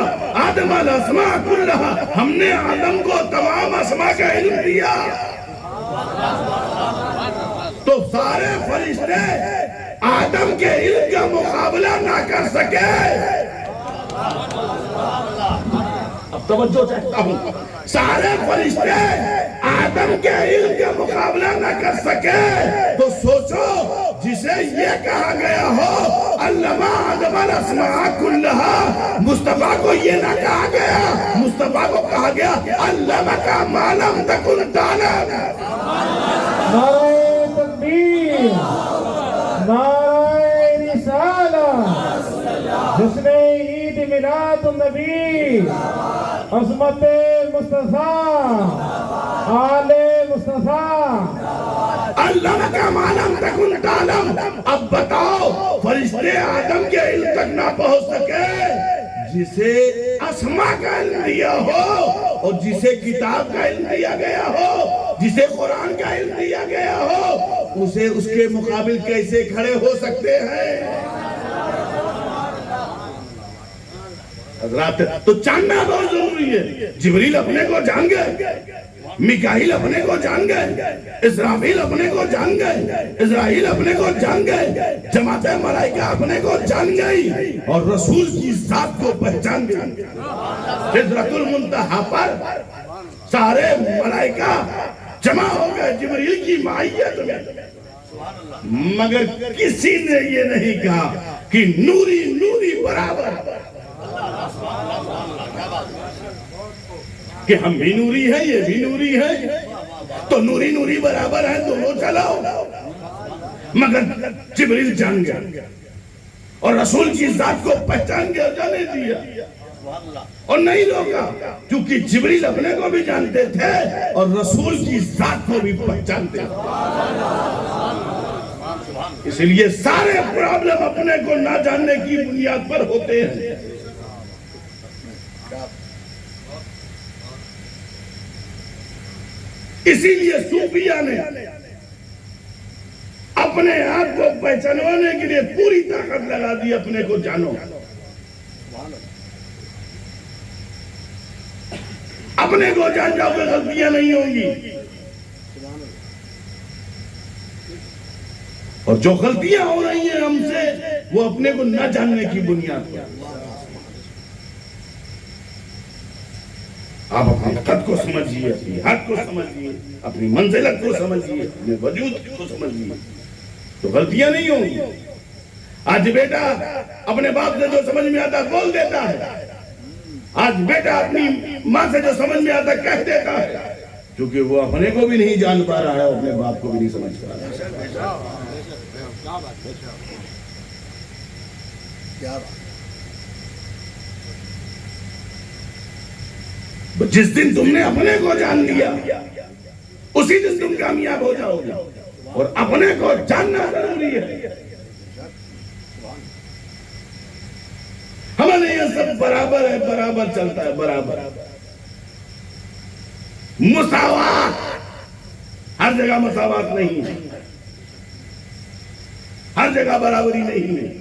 آدم الاسماء کلها، ہم نے آدم کو تمام اسماء کا علم دیا، تو سارے فرشتے آدم کے علم کا مقابلہ نہ کر سکے۔ اب توجہ چاہتا ہوں، سارے فرشتے آدم کے علم کا مقابلہ نہ کر سکے، تو سوچو جسے یہ کہا گیا ہو علم آدم الاسماء کلها، مصطفیٰ کو یہ نہ کہا گیا، مصطفیٰ کو کہا گیا علمک ما لم تکن تعلم۔ نعرہ تکبیر، نعرہ رسالت۔ عظمت مصطفیٰ آل مصطفیٰ اللہ کا معلوم تکن تعلم. اب بتاؤ فرشتے آدم کے علم تک نہ پہنچ سکے جسے اسما کا علم دیا ہو اور جسے کتاب کا علم دیا گیا ہو, جسے قرآن کا علم دیا گیا ہو, اسے اس کے مقابل کیسے کھڑے ہو سکتے ہیں؟ حضرات تو جاننا بہت ضروری ہے. جبریل اپنے کو جان گئے, میکائیل اپنے کو جان گئے, اسرافیل اپنے کو جان گئے, اسرائیل اپنے کو جان گئے, جماعت ملائکہ اپنے کو جان گئی اور رسول کی ذات کو پہچان گئی. سدرۃ المنتہا پر سارے ملائکہ جمع ہو گئے جبریل کی معیت میں, مگر کسی نے یہ نہیں کہا کہ نوری نوری برابر, کہ ہم بھی نوری ہیں یہ بھی نوری ہے تو نوری نوری برابر ہے دونوں چلاؤ. مگر جبریل جان گیا اور رسول کی ذات کو پہچان کے جانے دیا اور نہیں روکا, کیونکہ جبریل اپنے کو بھی جانتے تھے اور رسول کی ذات کو بھی پہچانتے تھے. اس لیے سارے پرابلم اپنے کو نہ جاننے کی بنیاد پر ہوتے ہیں. اسی لیے صوفیہ نے اپنے آپ کو پہچانوانے کے لیے پوری طاقت لگا دی. اپنے کو جانو, اپنے کو جان جاؤ کہ غلطیاں نہیں ہوں گی, اور جو غلطیاں ہو رہی ہیں ہم سے وہ اپنے کو نہ جاننے کی بنیاد پر. آپ اپنی حد کو سمجھیے, اپنی حد کو سمجھیے, اپنی منزلت کو سمجھیے, اپنے وجود کو سمجھیے تو غلطیاں نہیں ہوں گی. آج بیٹا اپنے باپ سے جو سمجھ میں آتا بول دیتا ہے, آج بیٹا اپنی ماں سے جو سمجھ میں آتا کہہ دیتا ہے, کیونکہ وہ اپنے کو بھی نہیں جان پا رہا ہے, اپنے باپ کو بھی نہیں سمجھ پا رہا ہے. جس دن تم نے اپنے کو جان لیا اسی دن تم کامیاب ہو جاؤ گے, اور اپنے کو جاننا ضروری ہے. ہمارے یہ سب برابر ہے, برابر چلتا ہے, برابر مساوات. ہر جگہ مساوات نہیں ہے, ہر جگہ برابری نہیں ہے.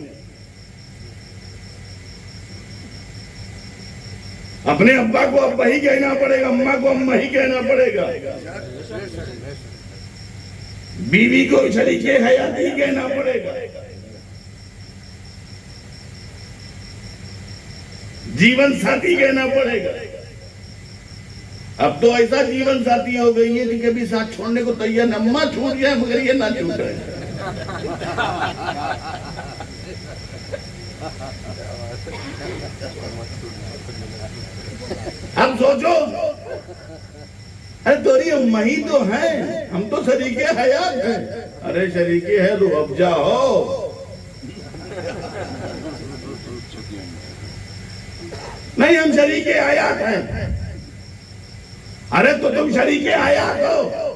اپنے ابا کو ابا ہی کہنا پڑے گا, اماں کو اماں ہی کہنا پڑے گا, بیوی کو شریک حیات ہی کہنا پڑے گا, جیون ساتھی کہنا پڑے گا. اب تو ایسا جیون ساتھی ہو گئی ہے کہ کبھی ساتھ چھوڑنے کو تیار, اماں چھوٹ جائے مگر یہ نہ چھوٹ جائے. ہم سوچو ارے توری اماں ہی تو ہیں, ہم تو شریک حیات ہیں. ارے شریک ہے روح افزا ہو, نہیں ہم شریک حیات ہیں. ارے تو تم شریک حیات ہو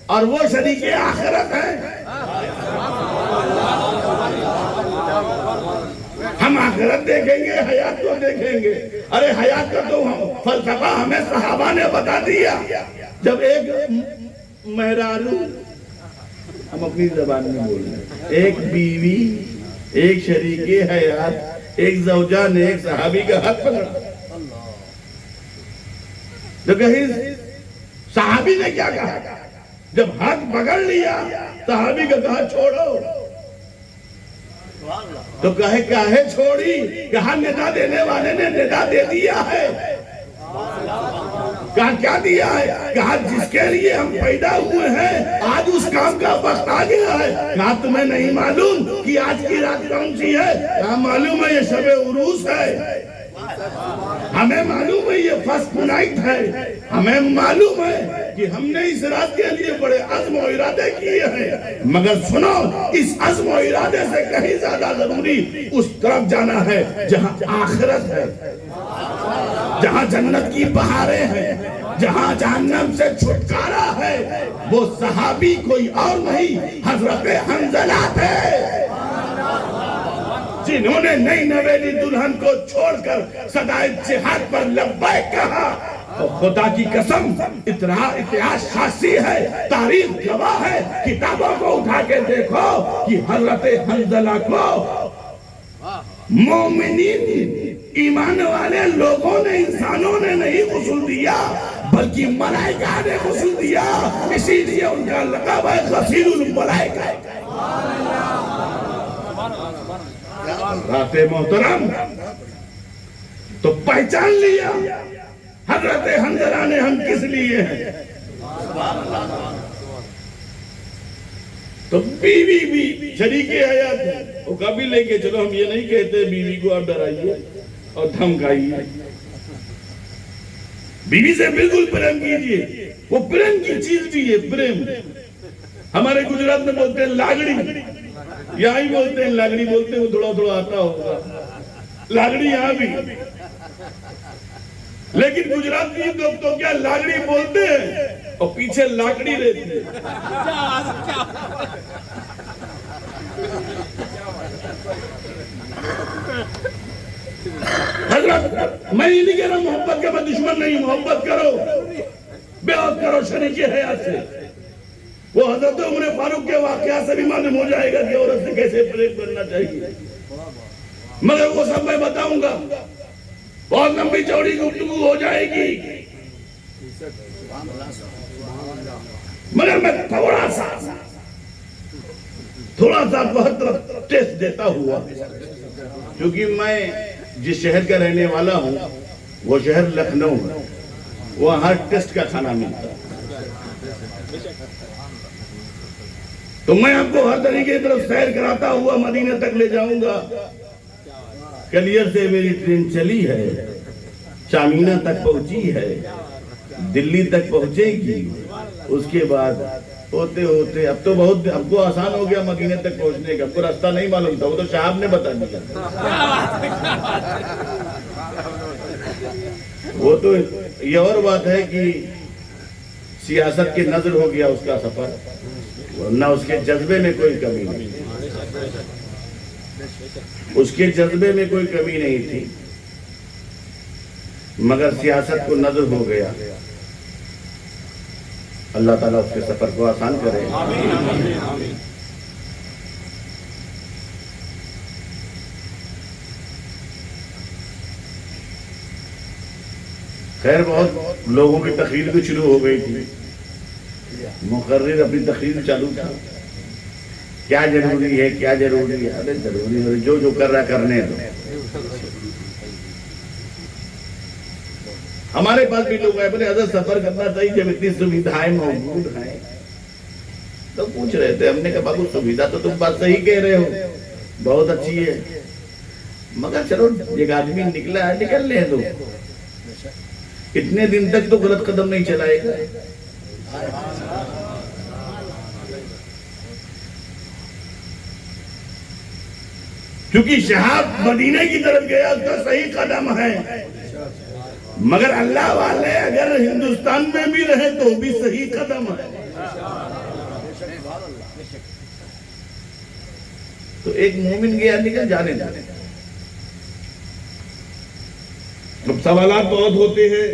اور وہ شریک آخرت ہے. ہم آخرت دیکھیں گے, حیات کو دیکھیں گے. ارے حیات کا تو فلسفہ ہمیں صحابہ نے بتا دیا. جب ایک مہرارو, ہم اپنی زبان میں بول رہے ہیں, ایک بیوی, ایک شریک حیات, ایک زوجہ نے ایک صحابی کا ہاتھ پکڑا تو کہیں صحابی نے کیا کہا؟ جب ہاتھ پکڑ لیا صحابی کا کہا چھوڑو, تو کہے چھوڑی, کہا ندا دینے والے نے ندا دے دیا ہے. کہا کیا دیا ہے؟ کہا جس کے لیے ہم پیدا ہوئے ہیں آج اس کام کا وقت آ گیا ہے. کہا تمہیں نہیں معلوم کہ آج کی رات کون سی ہے؟ کہا معلوم ہے یہ شب عروس ہے, ہمیں معلوم ہے یہ فرسٹ نائٹ ہے, ہمیں معلوم ہے کہ ہم نے اس رات کے لیے بڑے عزم و ارادے کیے ہیں. مگر سنو, اس عزم و ارادے سے کہیں زیادہ ضروری اس طرف جانا ہے جہاں آخرت ہے, جہاں جنت کی بہاریں ہیں، جہاں جہنم سے چھٹکارا ہے، وہ صحابی کوئی اور نہیں حضرت حنظلہ تھے، جنہوں نے نئی نویلی دلہن کو چھوڑ کر صدائے جہاد پر لبیک کہا۔ اور خدا کی قسم اتہاس شاسی ہے، تاریخ گواہ ہے، کتابوں کو اٹھا کے دیکھو کہ حضرت حنظلہ کو مومنین ایمان والے لوگوں نے، انسانوں نے نہیں غسل دیا بلکہ ملائکہ نے غسل دیا، اسی لیے ان کا لقب ہے غسیل الملائکہ۔ حضرت محترم تو پہچان لیا حضرت حنظلہ نے ہم کس لیے ہیں۔ تو بیوی بھی شریک حیات ہے، وہ کبھی لے کے چلو، ہم یہ نہیں کہتے بیوی کو آپ ڈرائیے اور دھمکائیے، بیوی سے بالکل پریم کیجئے، وہ پریم کی چیز بھی ہے، پریم۔ ہمارے گجرات میں بولتے ہیں لاگڑی، یہاں ہی بولتے ہیں لاگڑی، بولتے ہیں وہ تھوڑا تھوڑا آتا ہوگا، لاگڑی یہاں بھی، لیکن گجرات کی لوگ تو کیا لاگڑی بولتے ہیں اور پیچھے لاکڑی رہتی ہے۔ حضرت میں یہ نہیں کہہ رہا محبت کا میں دشمن نہیں، محبت کرو، بیعت کرو شریک حیات سے۔ وہ حضرت عمر فاروق کے واقعات سے بھی معلوم ہو جائے گا کہ عورت سے کیسے پرہیز کرنا چاہیے، مگر وہ سب میں بتاؤں گا، بہت لمبی چوڑی گفتگو ہو جائے گی، مگر میں تھوڑا سا بہت ٹیسٹ دیتا ہوا، کیونکہ میں جس شہر کا رہنے والا ہوں وہ شہر لکھنؤ ہے، وہاں ہر ٹیسٹ کا کھانا ملتا ہے، تو میں آپ کو ہر طریقے طرف سیر کراتا ہوا مدینہ تک لے جاؤں گا۔ کلیر سے میری ٹرین چلی ہے، چامینہ تک پہنچی ہے، دلی تک پہنچے گی، اس کے بعد ہوتے ہوتے اب تو بہت اب کو آسان ہو گیا مدینہ تک پہنچنے کا، اب کو راستہ نہیں معلوم تھا، وہ تو صاحب نے بتا دیا، وہ تو یہ اور بات ہے کہ سیاست کی نظر ہو گیا اس کا سفر، ورنہ اس کے جذبے میں کوئی کمی نہیں، اس کے جذبے میں کوئی کمی نہیں تھی، مگر سیاست کو نظر ہو گیا۔ اللہ تعالیٰ اس کے سفر کو آسان کرے۔ خیر بہت لوگوں کی تقریر بھی شروع ہو گئی تھی، مقرر اپنی تقریر چالو تھا، کیا ضروری ہے کیا ضروری ہے، ارے ضروری ہے جو کر رہا کرنے دو۔ ہمارے پاس بھی لوگ بولے حضرت سفر کرنا چاہیے جب اتنی سویدھائیں موجود ہیں، تو پوچھ رہے تھے، ہم نے کہا بابو سویدھا تو تم بات صحیح کہہ رہے ہو، بہت اچھی ہے، مگر چلو ایک آدمی نکلا ہے نکل لے دو، اتنے دن تک تو غلط قدم نہیں چلائے گا۔ کیونکہ شہاب مدینہ کی طرف گیا تو صحیح قدم ہے، مگر اللہ والے اگر ہندوستان میں بھی رہے تو بھی صحیح قدم ہے۔ تو ایک مومن گیا نکل جانے جانے، اب سوالات بہت ہوتے ہیں،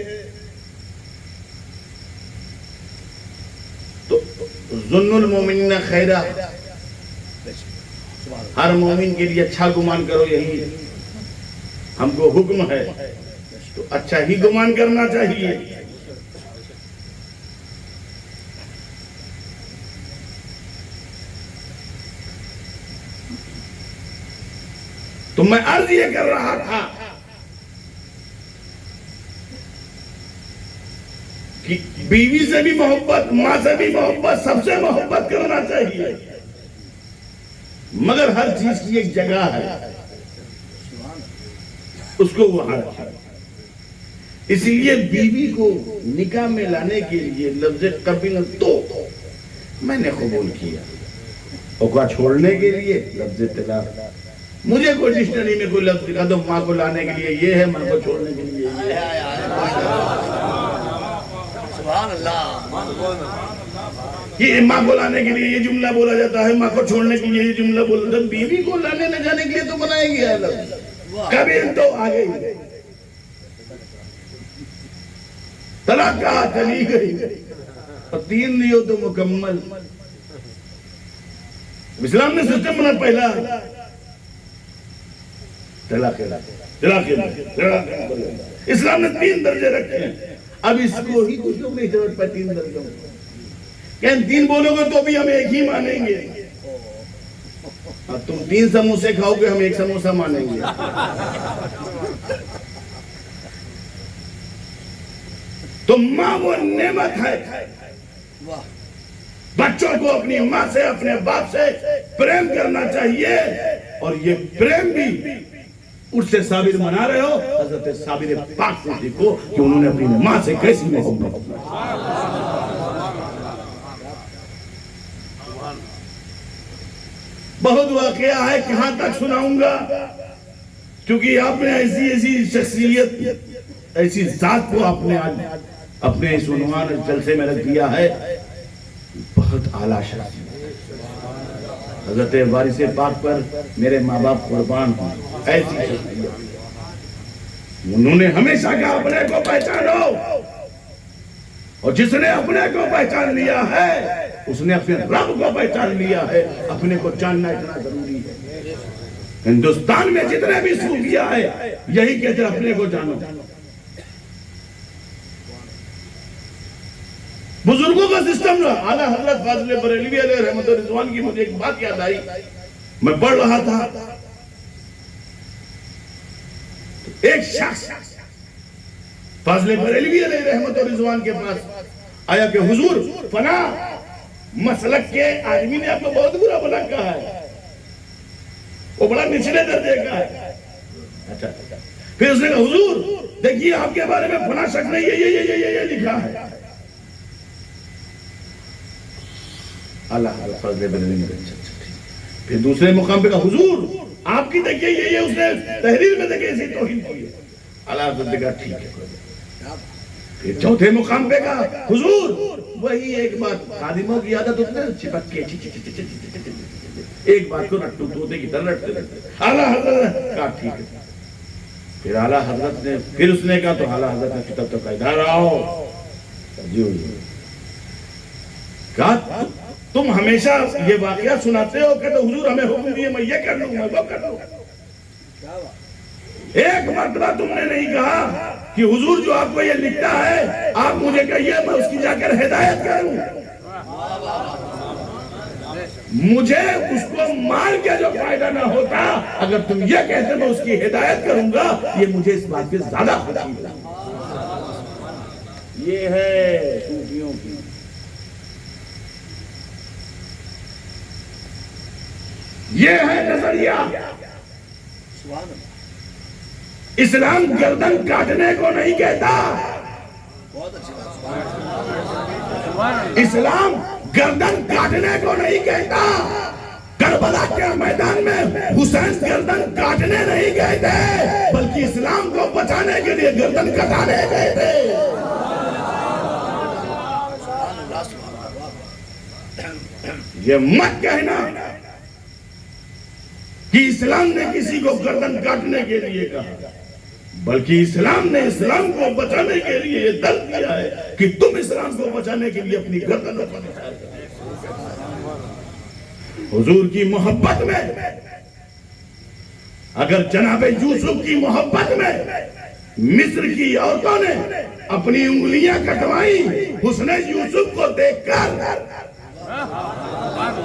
تو ظن المومنین خیرہ، ہر مومن کے لیے اچھا گمان کرو، یہی ہم کو حکم ہے، تو اچھا ہی گمان کرنا چاہیے۔ تو میں عرض یہ کر رہا تھا کہ بیوی سے بھی محبت، ماں سے بھی محبت، سب سے محبت کرنا چاہیے، مگر ہر چیز کی ایک جگہ ہے، اس کو وہاں رکھا۔ اسی لیے بیوی کو نکاح میں لانے کے لیے لفظ قبل تو میں نے قبول کیا، اور چھوڑنے کے لیے لفظ طلاق۔ مجھے کوئی ڈکشنری میں کوئی لفظ دکھا دو ماں کو لانے کے لیے یہ ہے، ماں کو چھوڑنے کے لیے یہ ہے۔ سبحان اللہ. یہ ماں کو لانے کے لیے یہ جملہ بولا جاتا ہے, ماں کو چھوڑنے کے لیے یہ جملہ بولا جاتا ہے. بیوی کو لانے نہ جانے کے لیے تو بنائے گیا اللہ. کبھی تو آگے ہی طلاق کہا چلی گئی اور 3 دیو تو مکمل. اسلام نے سسٹم بنا پہلا طلاق. اسلام نے 3 درجے رکھے ہیں. اب اس کو ہی کچھ لوگ نہیں ضرورت پہ 3 درجوں کہ 3 بولو گے تو بھی ہم ایک ہی مانیں گے. تم 3 سموسے کھاؤ گے, ہم 1 سموسہ مانیں گے. تو ماں وہ نعمت ہے. بچوں کو اپنی ماں سے اپنے باپ سے پریم کرنا چاہیے, اور یہ پریم بھی اس سے صابر منا رہے ہو. حضرت صابر پاک سے دیکھو کہ انہوں نے اپنی ماں سے کیسی محبت کی. بہت واقعہ ہے, کہاں تک سناؤں گا, کیونکہ آپ نے ایسی شخصیت, ایسی ذات کو آپ نے آج اپنے اس عنوان جلسے میں رکھ دیا ہے. بہت اعلیٰ شخصیت. حضرت وارث پاک پر میرے ماں باپ قربان ہوں. ایسی شخصیت, انہوں نے ہمیشہ کہا اپنے کو پہچانو, اور جس نے اپنے کو پہچان لیا ہے اس نے اپنے رب کو پہچان لیا ہے. اپنے کو جاننا اتنا ضروری ہے. ہندوستان میں جتنے بھی صوفیاء ہے یہی کہتے ہیں اپنے کو جانو. بزرگوں کا سسٹم رہا. اعلیٰ حضرت فاضل بریلوی علیہ رحمت و رضوان کی مجھے ایک بات یاد آئی. میں پڑھ رہا تھا, ایک شخص فاضل بریلوی علیہ رحمت و رضوان کے پاس آیا کہ حضور فلاں مسلک کے آدمی نے آپ کو بہت برا بلا کہا ہے, وہ بڑا نچلے درجے کا ہے. اچھا, پھر اس نے کہا حضور دیکھیے آپ کے بارے میں فلاں شخص نے یہ لکھا ہے. اللہ فضل بریلوی نے پھر دوسرے مقام پہ کہا حضور آپ کی دیکھیے یہ اس نے تحریر میں دیکھیے اسی توہین کی ہے. اللہ حضرت نے کہا ٹھیک ہے. پھر چوتھے مقام پہ کہا حضور وہی ایک بات, خادموں کی عادت ہوتی ہے چپک کے ایک بات کو رٹو طوطے کی طرح رٹتے رہتے. اعلیٰ حضرت نے کہا ٹھیک ہے. پھر اعلیٰ حضرت نے پھر اس نے کہا تو اعلیٰ حضرت نے کتاب تو کہا ادھر آؤ. جی کہا تم ہمیشہ یہ واقعہ سناتے ہو کہ تو حضور ہمیں حکم دیے میں یہ کر لوں میں وہ کر لوں. ایک مرتبہ تم نے نہیں کہا کہ حضور جو آپ کو یہ لکھتا ہے آپ مجھے کہیے میں اس کی جا کر ہدایت کروں. مجھے اس کو مار کے جو فائدہ نہ ہوتا, اگر تم یہ کہتے میں اس کی ہدایت کروں گا, یہ مجھے اس بات پہ زیادہ خوشی ملا. یہ ہے صوفیوں کی, یہ ہے نظریہ. اسلام گردن کاٹنے کو نہیں کہتا. اسلام گردن کاٹنے کو نہیں کہتا. کربلا کے میدان میں حسین گردن کاٹنے نہیں گئے تھے بلکہ اسلام کو بچانے کے لیے گردن کٹانے گئے تھے. یہ مت کہنا کہ اسلام نے کسی کو گردن کاٹنے کے لیے کہا, بلکہ اسلام نے اسلام کو بچانے کے لیے یہ درد دیا ہے کہ تم اسلام کو بچانے کے لیے اپنی گردن اٹھانے. حضور کی محبت میں, اگر جناب یوسف کی محبت میں مصر کی عورتوں نے اپنی انگلیاں کٹوائی حسن یوسف کو دیکھ کر,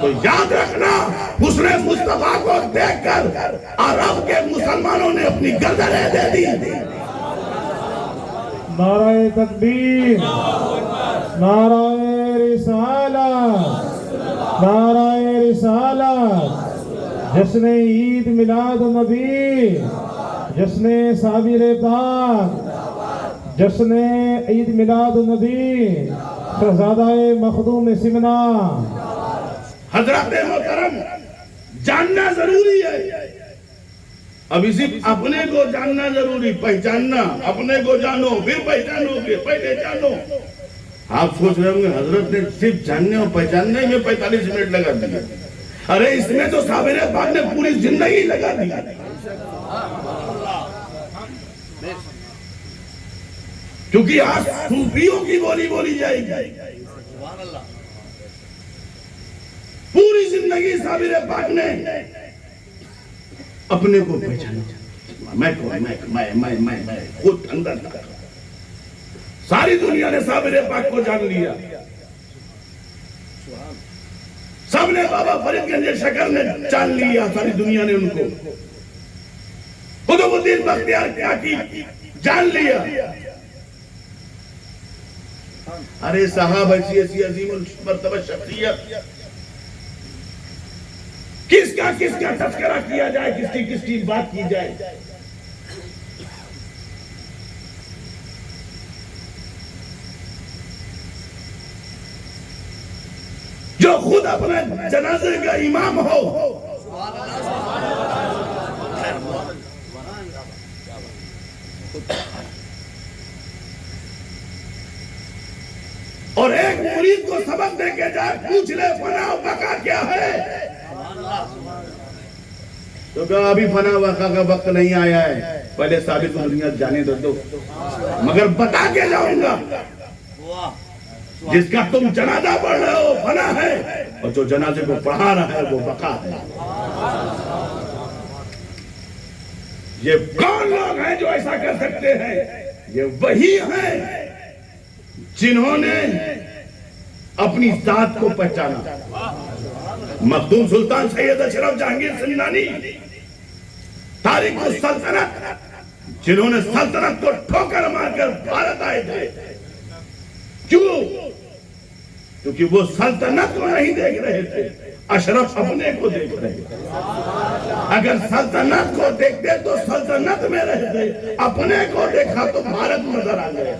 تو یاد رکھنا حسن مصطفیٰ کو دیکھ کر عرب کے مسلمانوں نے اپنی گردنیں دے دی. نعرہ تکبیر, نعرہ رسالت, نعرہ رسالت. جشن عید میلاد النبی, جشن صابر پاک, جشن عید میلاد النبی, شہزادہ مخدوم سمنا. حضرات محترم, جاننا ضروری ہے اب اسی اپنے کو جاننا ضروری، پہچاننا، اپنے کو جانو پھر پہچانو گے، پہلے جانو۔ آپ سوچ رہے ہوں گے حضرت نے صرف جاننے اور پہچاننے میں 45 منٹ لگا دیا، ارے اس میں تو صابر پاک نے پوری زندگی لگا دی۔ کیونکہ آج صوفیوں کی بولی بولی جائے گی، پوری زندگی صابر پاک نے اپنے کو پہچانا، میں خود اندر تھا، ساری دنیا نے صابر پاک کو جان لیا، سب نے بابا فرید گنج شکر نے جان لیا، ساری دنیا نے ان کو قطب الدین بختیار کاکی جان لیا۔ ارے صاحب ایسی عظیم المرتبہ شخصیت، کس کا تذکرہ کیا جائے، کس کی بات کی جائے؟ جو خود اپنے جنازے کا امام ہو، اور ایک مرید کو سبق دے کے جائے، پوچھ لے فنا و بقا کیا ہے، تو کہا ابھی فنا و بقا کا وقت نہیں آیا ہے، پہلے ثابت دنیا جانے دو، مگر بتا کے جاؤں گا جس کا تم جنازہ پڑھ رہے ہو فنا ہے، اور جو جنازے کو پڑھا رہا ہے وہ بقا ہے۔ یہ کون لوگ ہیں جو ایسا کر سکتے ہیں؟ یہ وہی ہیں جنہوں نے اپنی ذات کو پہچانا۔ مخدوم سلطان سید اشرف جہانگیر سمنانی، تاریخ السلطنت، جنہوں نے سلطنت کو ٹھوکر مار کر بھارت آئے تھے، کیوں؟ کیونکہ وہ سلطنت کو نہیں دیکھ رہے تھے، اشرف اپنے کو دیکھ رہے تھے۔ اگر سلطنت کو دیکھتے تو سلطنت میں رہتے، اپنے کو دیکھا تو بھارت نظر آ گیا،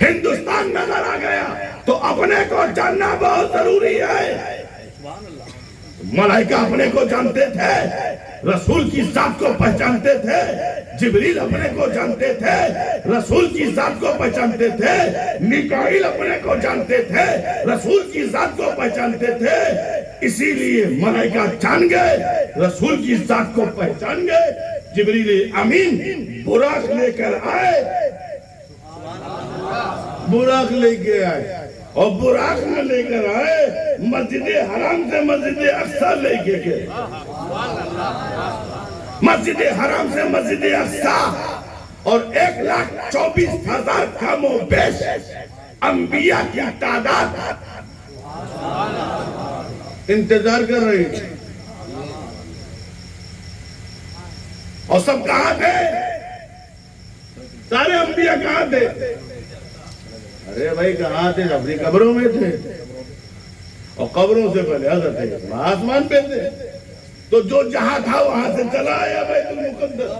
ہندوستان نظر آ گیا، تو اپنے کو جاننا بہت ضروری ہے۔ ملائکہ اپنے کو جانتے تھے، رسول کی ذات کو پہچانتے تھے، جبریل اپنے کو جانتے تھے، رسول کی ذات کو پہچانتے تھے، میکائیل اپنے کو جانتے تھے، رسول کی ذات کو پہچانتے تھے، اسی لیے ملائکہ جان گئے، رسول کی ذات کو پہچان گئے۔ جبریل امین براق لے کر آئے، براق لے کے آئے، اور براق میں لے کر آئے، مسجد حرام سے مسجد اقصی لے کے گئے، مسجد حرام سے مسجد اقصی، اور 1,24,000 کم و بیش انبیاء کی تعداد انتظار کر رہی تھی، اور سب کہاں تھے؟ سارے انبیاء کہاں تھے؟ ارے بھائی کہاں تھے؟ اپنی قبروں میں تھے، اور قبروں سے پہلے حضرت آسمان پہ تھے، تو جو جہاں تھا وہاں سے چلا آیا بیت المقدس،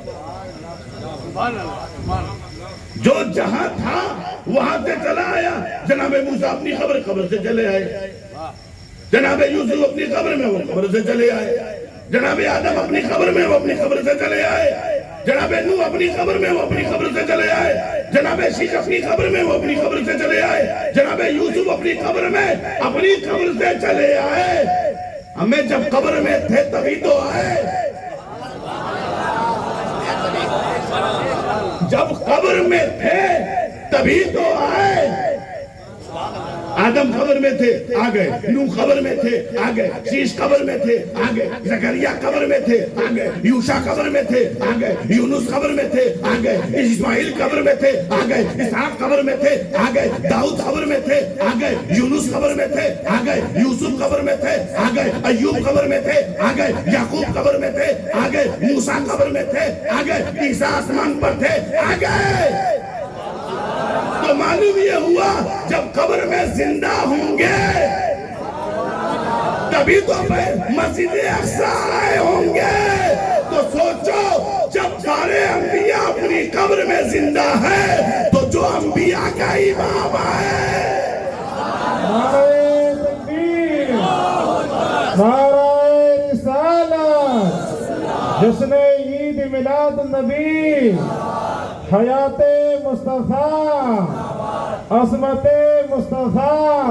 جو جہاں تھا وہاں سے چلا آیا۔ جناب موسیٰ اپنی قبر سے چلے آئے، جناب یوسف اپنی قبر میں وہ قبر سے چلے آئے، جناب آدم اپنی قبر میں وہ اپنی قبر سے چلے آئے، جناب نوح اپنی قبر میں وہ اپنی قبر سے چلے آئے، جناب شیش اپنی قبر میں وہ اپنی قبر سے چلے آئے، جناب یوسف اپنی قبر میں اپنی قبر سے چلے آئے۔ ہمیں جب قبر میں تھے تبھی تو آئے، جب قبر میں تھے تبھی تو آئے۔ آدم قبر میں تھے آ گئے، نوح قبر میں تھے آ گئے، شیش قبر میں تھے آ گئے، زکریا قبر میں تھے آ گئے، یوشع قبر میں تھے آ گئے، یونس قبر میں تھے آ گئے، اسماعیل قبر میں تھے آ گئے، اسحاق قبر میں تھے آ گئے، داؤد قبر میں تھے آ گئے، یونس قبر میں تھے آ گئے، یوسف قبر میں تھے آ گئے، ایوب قبر میں تھے آ گئے، یعقوب قبر میں تھے آ گئے، موسیٰ قبر میں تھے آ گئے، عیسیٰ آسمان پر تھے آ گئے۔ تو معلوم یہ ہوا جب قبر میں زندہ ہوں گے تبھی تو مسجد اقصی آئے ہوں گے۔ تو سوچو جب سارے انبیاء اپنی قبر میں زندہ ہیں تو جو انبیاء کا امام ہے، نعرہ تکبیر، نعرہ رسالت، جشن عید میلاد النبی، حیات مصطفیٰ، عصمت مصطفیٰ،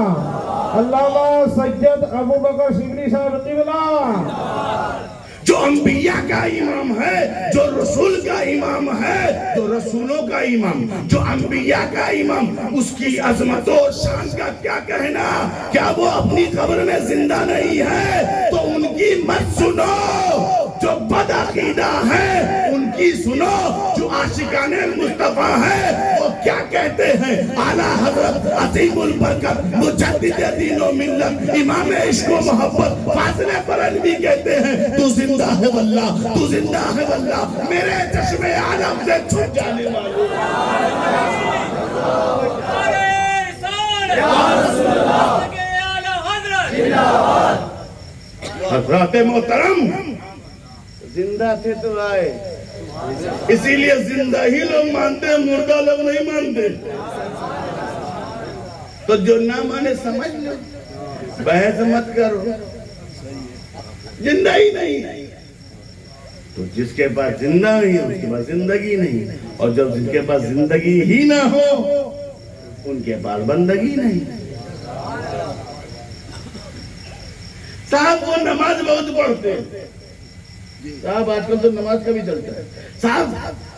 علامہ سید ابو بکر شبلی صاحب قبلہ، جو انبیاء کا امام ہے، جو رسول کا امام ہے، جو رسولوں کا امام، جو انبیاء کا امام، اس کی عظمت و شان کا کیا کہنا؟ کیا وہ اپنی قبر میں زندہ نہیں ہے؟ تو ان کی مت سنو، جو بد عقیدہ ہیں ان کی سنو، جو عاشقان مصطفیٰ ہیں وہ کیا کہتے ہیں؟ اعلیٰ حضرت عظیم البرکت مجدد دین و ملت امام عشق و محبت فاضل بریلوی کہتے ہیں تو زندہ ہے واللہ، تو زندہ ہے واللہ، میرے چشم عالم سے چھپ جانے والے حضرات محترم زندہ تھے تو آئے، اسی لیے زندہ ہی لوگ مانتے ہیں، مردہ لوگ نہیں مانتے. تو جو نہ مانے سمجھ لو، بحث مت کرو، زندہ ہی نہیں. تو جس کے پاس زندہ نہیں اس کے پاس زندگی نہیں، اور جب جن کے پاس زندگی ہی نہ ہو ان کے پاس بندگی نہیں. صاحب وہ نماز بہت پڑھتے ہیں، صاحب آج کل تو نماز کا بھی چلتا ہے. صاحب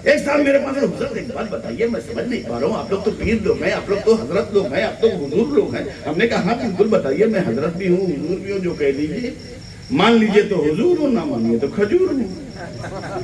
ایک صاحب میرے پاس حضرت ایک بات بتائیے، میں سمجھ نہیں پا رہا ہوں، آپ لوگ تو پیر لوگ ہیں، آپ لوگ تو حضرت لوگ ہیں، آپ تو حضور لوگ ہیں. ہم نے کہا ہاں بالکل بتائیے، میں حضرت بھی ہوں حضور بھی ہوں، جو کہہ لیجیے. مان لیجیے تو حضور ہوں، نہ مانیے تو کھجور ہوں.